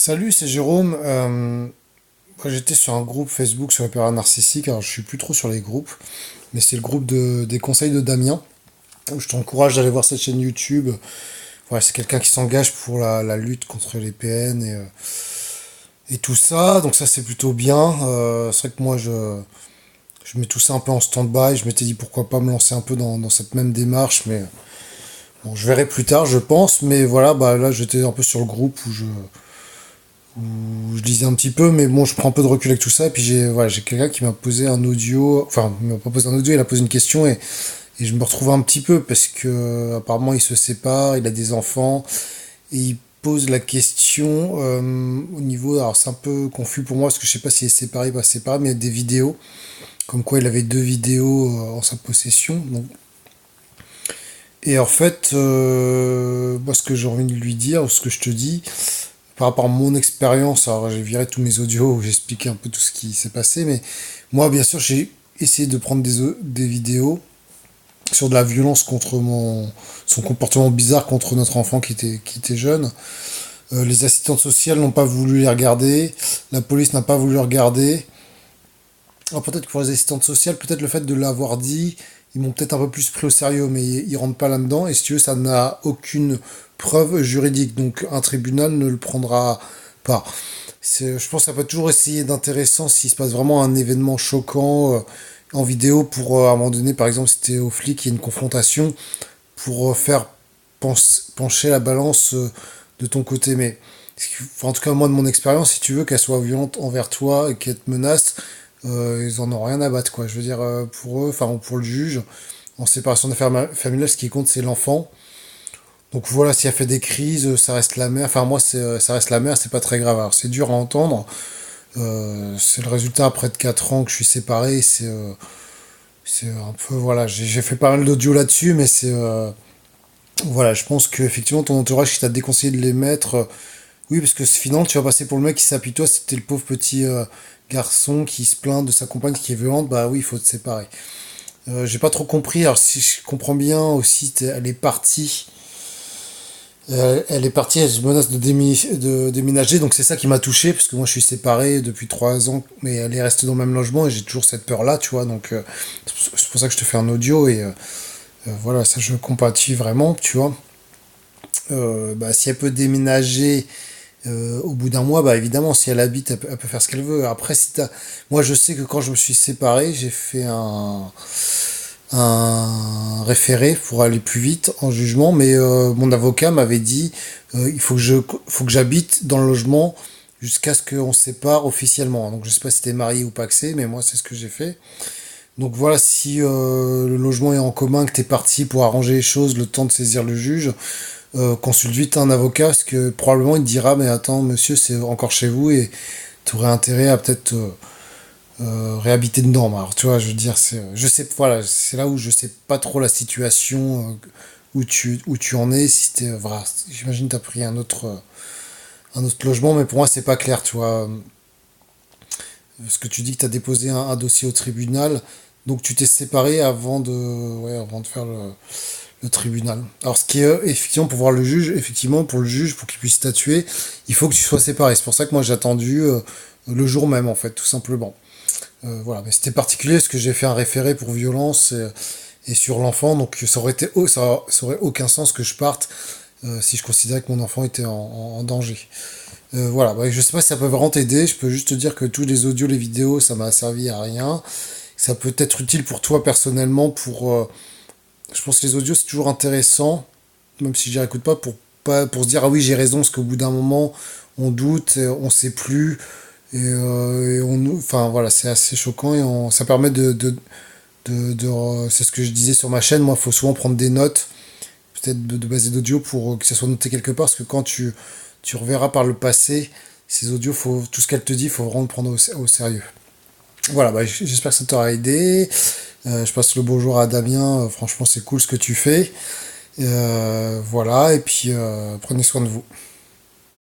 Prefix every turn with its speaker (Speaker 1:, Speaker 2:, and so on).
Speaker 1: Salut, c'est Jérôme. Moi, j'étais sur un groupe Facebook sur les pervers narcissiques. Alors, je suis plus trop sur les groupes, mais c'est le groupe des conseils de Damien. Je t'encourage d'aller voir cette chaîne YouTube. Ouais, c'est quelqu'un qui s'engage pour la lutte contre les PN et tout ça. Donc ça, c'est plutôt bien. C'est vrai que moi, je mets tout ça un peu en stand-by. Je m'étais dit pourquoi pas me lancer un peu dans cette même démarche, mais bon, je verrai plus tard, je pense. Mais voilà, bah là, j'étais un peu sur le groupe où je lisais un petit peu, mais bon, je prends un peu de recul avec tout ça. Et puis j'ai quelqu'un qui m'a posé un audio, enfin, il m'a pas posé un audio, il a posé une question et je me retrouve un petit peu parce que apparemment il se sépare, il a des enfants et il pose la question au niveau, alors c'est un peu confus pour moi parce que je sais pas s'il est séparé ou pas séparé, mais il y a des vidéos, comme quoi il avait deux vidéos en sa possession. Donc, et en fait, moi ce que j'ai envie de lui dire, ou ce que je te dis, par rapport à mon expérience, alors j'ai viré tous mes audios où j'expliquais un peu tout ce qui s'est passé, mais moi, bien sûr, j'ai essayé de prendre des vidéos sur de la violence contre son comportement bizarre contre notre enfant qui était jeune. Les assistantes sociales n'ont pas voulu les regarder, la police n'a pas voulu les regarder. Alors peut-être que pour les assistantes sociales, peut-être le fait de l'avoir dit, ils m'ont peut-être un peu plus pris au sérieux, mais ils rentrent pas là-dedans. Et si tu veux, ça n'a aucune preuve juridique, donc un tribunal ne le prendra pas. Je pense que ça peut toujours essayer d'intéressant s'il se passe vraiment un événement choquant en vidéo pour, à un moment donné, par exemple, c'était au flic, il y a une confrontation pour faire pencher la balance de ton côté. Mais enfin, en tout cas, moi, de mon expérience, si tu veux qu'elle soit violente envers toi et qu'elle te menace, ils en ont rien à battre, quoi. Je veux dire, pour eux, enfin, ou pour le juge, en séparation d'affaires familiales, ce qui compte, c'est l'enfant. Donc voilà, si elle fait des crises, ça reste la mère. Enfin, moi, ça reste la mère, c'est pas très grave. Alors, c'est dur à entendre. C'est le résultat après de 4 ans que je suis séparé. C'est un peu, voilà, j'ai fait pas mal d'audio là-dessus, mais voilà, je pense qu'effectivement, ton entourage qui t'a déconseillé de les mettre. Oui, parce que finalement, tu vas passer pour le mec qui s'apitoie. C'était le pauvre petit garçon qui se plaint de sa compagne qui est violente. Bah oui, il faut te séparer. J'ai pas trop compris. Alors, si je comprends bien aussi, elle est partie. Elle est partie, elle se menace de déménager, donc c'est ça qui m'a touché, parce que moi je suis séparé depuis 3 ans, mais elle est restée dans le même logement et j'ai toujours cette peur-là, tu vois, donc c'est pour ça que je te fais un audio et voilà, ça je compatis vraiment, tu vois. Bah, si elle peut déménager au bout d'un mois, bah évidemment, si elle habite, elle peut faire ce qu'elle veut. Après, si t'as... Moi je sais que quand je me suis séparé, j'ai fait un référé pour aller plus vite en jugement, mais mon avocat m'avait dit faut que j'habite dans le logement jusqu'à ce qu'on se sépare officiellement. Donc je sais pas si t'es marié ou pas que c'est, mais moi c'est ce que j'ai fait. Donc voilà, si le logement est en commun, que t'es parti pour arranger les choses, le temps de saisir le juge, consulte vite un avocat, parce que probablement il te dira, mais attends monsieur, c'est encore chez vous et t'aurais intérêt à peut-être réhabiter dedans. Alors, tu vois, je veux dire, je sais, voilà, c'est là où je sais pas trop la situation où tu en es. Si t'es, voilà, j'imagine que t'as pris un autre logement, mais pour moi, c'est pas clair, tu vois. Parce que tu dis que t'as déposé un dossier au tribunal, donc tu t'es séparé ouais, avant de faire le tribunal. Alors, ce qui est, effectivement, pour voir le juge, effectivement, pour le juge, pour qu'il puisse statuer, il faut que tu sois séparé. C'est pour ça que moi, j'ai attendu le jour même, en fait, tout simplement. Voilà, mais c'était particulier parce que j'ai fait un référé pour violence et sur l'enfant, donc ça aurait aucun sens que je parte si je considérais que mon enfant était en danger. Voilà, bah, je sais pas si ça peut vraiment t'aider, je peux juste te dire que tous les audios, les vidéos, ça m'a servi à rien. Ça peut être utile pour toi personnellement, je pense que les audios c'est toujours intéressant, même si j'y écoute pas, pour se dire ah oui j'ai raison, parce qu'au bout d'un moment on doute, on sait plus, enfin voilà, c'est assez choquant et ça permet c'est ce que je disais sur ma chaîne. Moi, il faut souvent prendre des notes, peut-être de base d'audio pour que ça soit noté quelque part, parce que quand tu reverras par le passé, ces audios, tout ce qu'elle te dit, il faut vraiment le prendre au sérieux. Voilà, bah, j'espère que ça t'aura aidé. Je passe le bonjour à Damien. Franchement, c'est cool ce que tu fais. Voilà, et puis prenez soin de vous.